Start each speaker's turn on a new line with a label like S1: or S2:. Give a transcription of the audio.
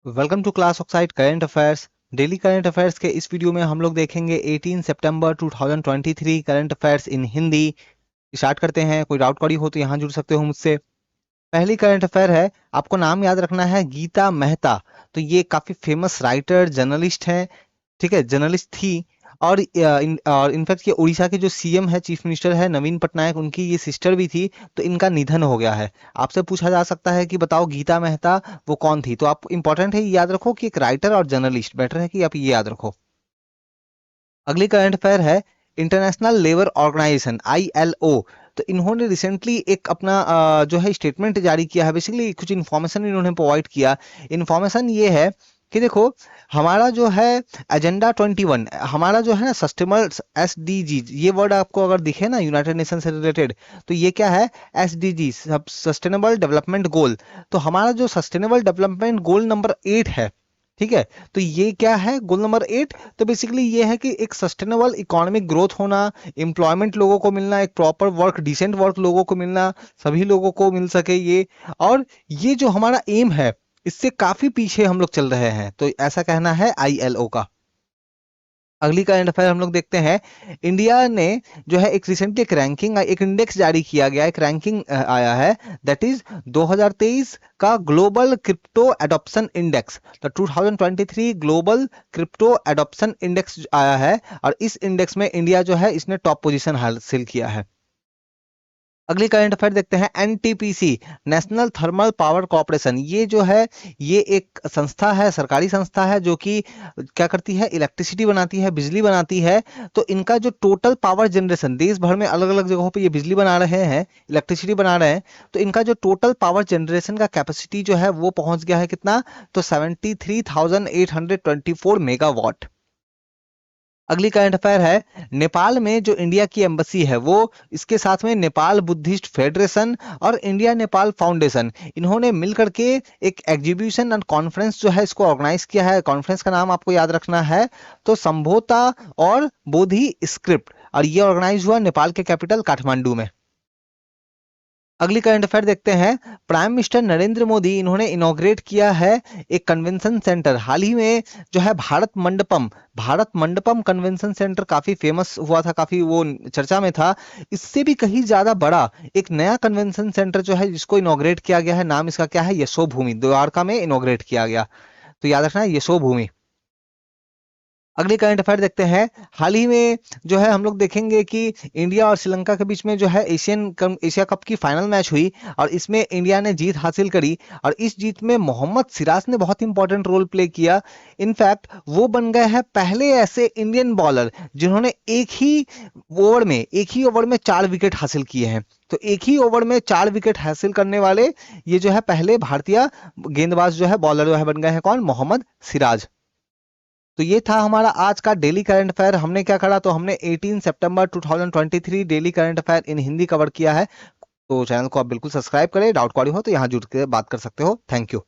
S1: Welcome to class oxide current affairs. Daily current affairs के इस video में हम लोग देखेंगे 18 सितंबर 2023 current affairs in Hindi. Start करते हैं। कोई डाउट करी हो तो यहाँ जुड़ सकते हो मुझसे। पहली करंट अफेयर है, आपको नाम याद रखना है गीता मेहता। तो ये काफी फेमस राइटर जर्नलिस्ट हैं। ठीक है, जर्नलिस्ट थी। और इनफैक्ट ये उड़ीसा के जो सीएम है, चीफ मिनिस्टर है नवीन पटनायक, उनकी ये सिस्टर भी थी। तो इनका निधन हो गया है। आपसे पूछा जा सकता है कि बताओ गीता मेहता वो कौन थी। तो आप इंपॉर्टेंट है ये याद रखो कि एक राइटर और जर्नलिस्ट, बेटर है कि आप ये याद रखो। अगली करंट अफेयर है, इंटरनेशनल लेबर ऑर्गेनाइजेशन आईएलओ। तो इन्होंने रिसेंटली एक अपना जो है स्टेटमेंट जारी किया है। बेसिकली कुछ इन्फॉर्मेशन इन्होंने प्रोवाइड किया। इन्फॉर्मेशन ये है कि देखो, हमारा जो है एजेंडा 21, हमारा जो है ना सस्टेनेबल एसडीजी, ये वर्ड आपको अगर दिखे ना यूनाइटेड नेशन से रिलेटेड, तो ये क्या है? SDG, sustainable development goal. तो हमारा जो सस्टेनेबल डेवलपमेंट गोल नंबर 8 है, ठीक है, तो ये क्या है गोल नंबर 8? तो बेसिकली ये है कि एक सस्टेनेबल इकोनॉमिक ग्रोथ होना, एम्प्लॉयमेंट लोगों को मिलना, एक प्रॉपर वर्क, डिसेंट वर्क लोगों को मिलना, सभी लोगों को मिल सके ये। और ये जो हमारा एम है, इससे काफी पीछे हम लोग चल रहे हैं, तो ऐसा कहना है आईएलओ का। अगली करंट अफेयर हम लोग देखते हैं। इंडिया ने जो है एक रिसेंटली एक रैंकिंग, एक इंडेक्स जारी किया गया, एक रैंकिंग आया है, दैट इज 2023 का ग्लोबल क्रिप्टो एडॉप्शन इंडेक्स। तो 2023 ग्लोबल क्रिप्टो एडॉप्शन इंडेक्स आया है, और इस इंडेक्स में इंडिया जो है इसने टॉप पोजीशन हासिल किया है। अगली करंट अफेयर देखते हैं। NTPC, national thermal power corporation, ये जो है ये एक संस्था है, सरकारी संस्था है, जो कि क्या करती है? इलेक्ट्रिसिटी बनाती है, बिजली बनाती है। तो इनका जो टोटल पावर जनरेशन, देश भर में अलग अलग जगहों पे ये बिजली बना रहे हैं, इलेक्ट्रिसिटी बना रहे हैं, तो इनका जो टोटल पावर जनरेशन का कैपेसिटी जो है वो पहुंच गया है कितना? तो 73,824 मेगावाट। अगली करंट अफेयर है, नेपाल में जो इंडिया की एम्बेसी है वो, इसके साथ में नेपाल बुद्धिस्ट फेडरेशन और इंडिया नेपाल फाउंडेशन, इन्होंने मिलकर के एक एग्जीबिशन एंड कॉन्फ्रेंस जो है इसको ऑर्गेनाइज किया है। कॉन्फ्रेंस का नाम आपको याद रखना है, तो संभोता और बोधि स्क्रिप्ट, और ये ऑर्गेनाइज हुआ नेपाल के कैपिटल काठमांडू में। अगली करंट अफेयर देखते हैं। प्राइम मिनिस्टर नरेंद्र मोदी, इन्होंने इनॉग्रेट किया है एक कन्वेंशन सेंटर हाल ही में, जो है भारत मंडपम कन्वेंशन सेंटर, काफी फेमस हुआ था, काफी वो चर्चा में था। इससे भी कहीं ज्यादा बड़ा एक नया कन्वेंशन सेंटर जो है जिसको इनॉग्रेट किया गया है, नाम इसका क्या है? यशोभूमि, द्वारका में इनॉग्रेट किया गया। तो याद रखना है यशोभूमि। अगली करंट अफेयर देखते हैं। हाल ही में जो है हम लोग देखेंगे कि इंडिया और श्रीलंका के बीच में जो है एशिया कप की फाइनल मैच हुई, और इसमें इंडिया ने जीत हासिल करी। और इस जीत में मोहम्मद सिराज ने बहुत इंपॉर्टेंट रोल प्ले किया। इनफैक्ट वो बन गए हैं पहले ऐसे इंडियन बॉलर जिन्होंने एक ही ओवर में 4 विकेट हासिल किए हैं। तो एक ही ओवर में 4 विकेट हासिल करने वाले ये जो है पहले भारतीय गेंदबाज जो है, बॉलर जो है, बन गए हैं। कौन? मोहम्मद सिराज। तो ये था हमारा आज का डेली करंट अफेयर। हमने क्या करा? तो हमने 18 सितंबर 2023 डेली करंट अफेयर इन हिंदी कवर किया है। तो चैनल को आप बिल्कुल सब्सक्राइब करें। डाउट क्वेरी हो तो यहाँ जुड़ के बात कर सकते हो। Thank you.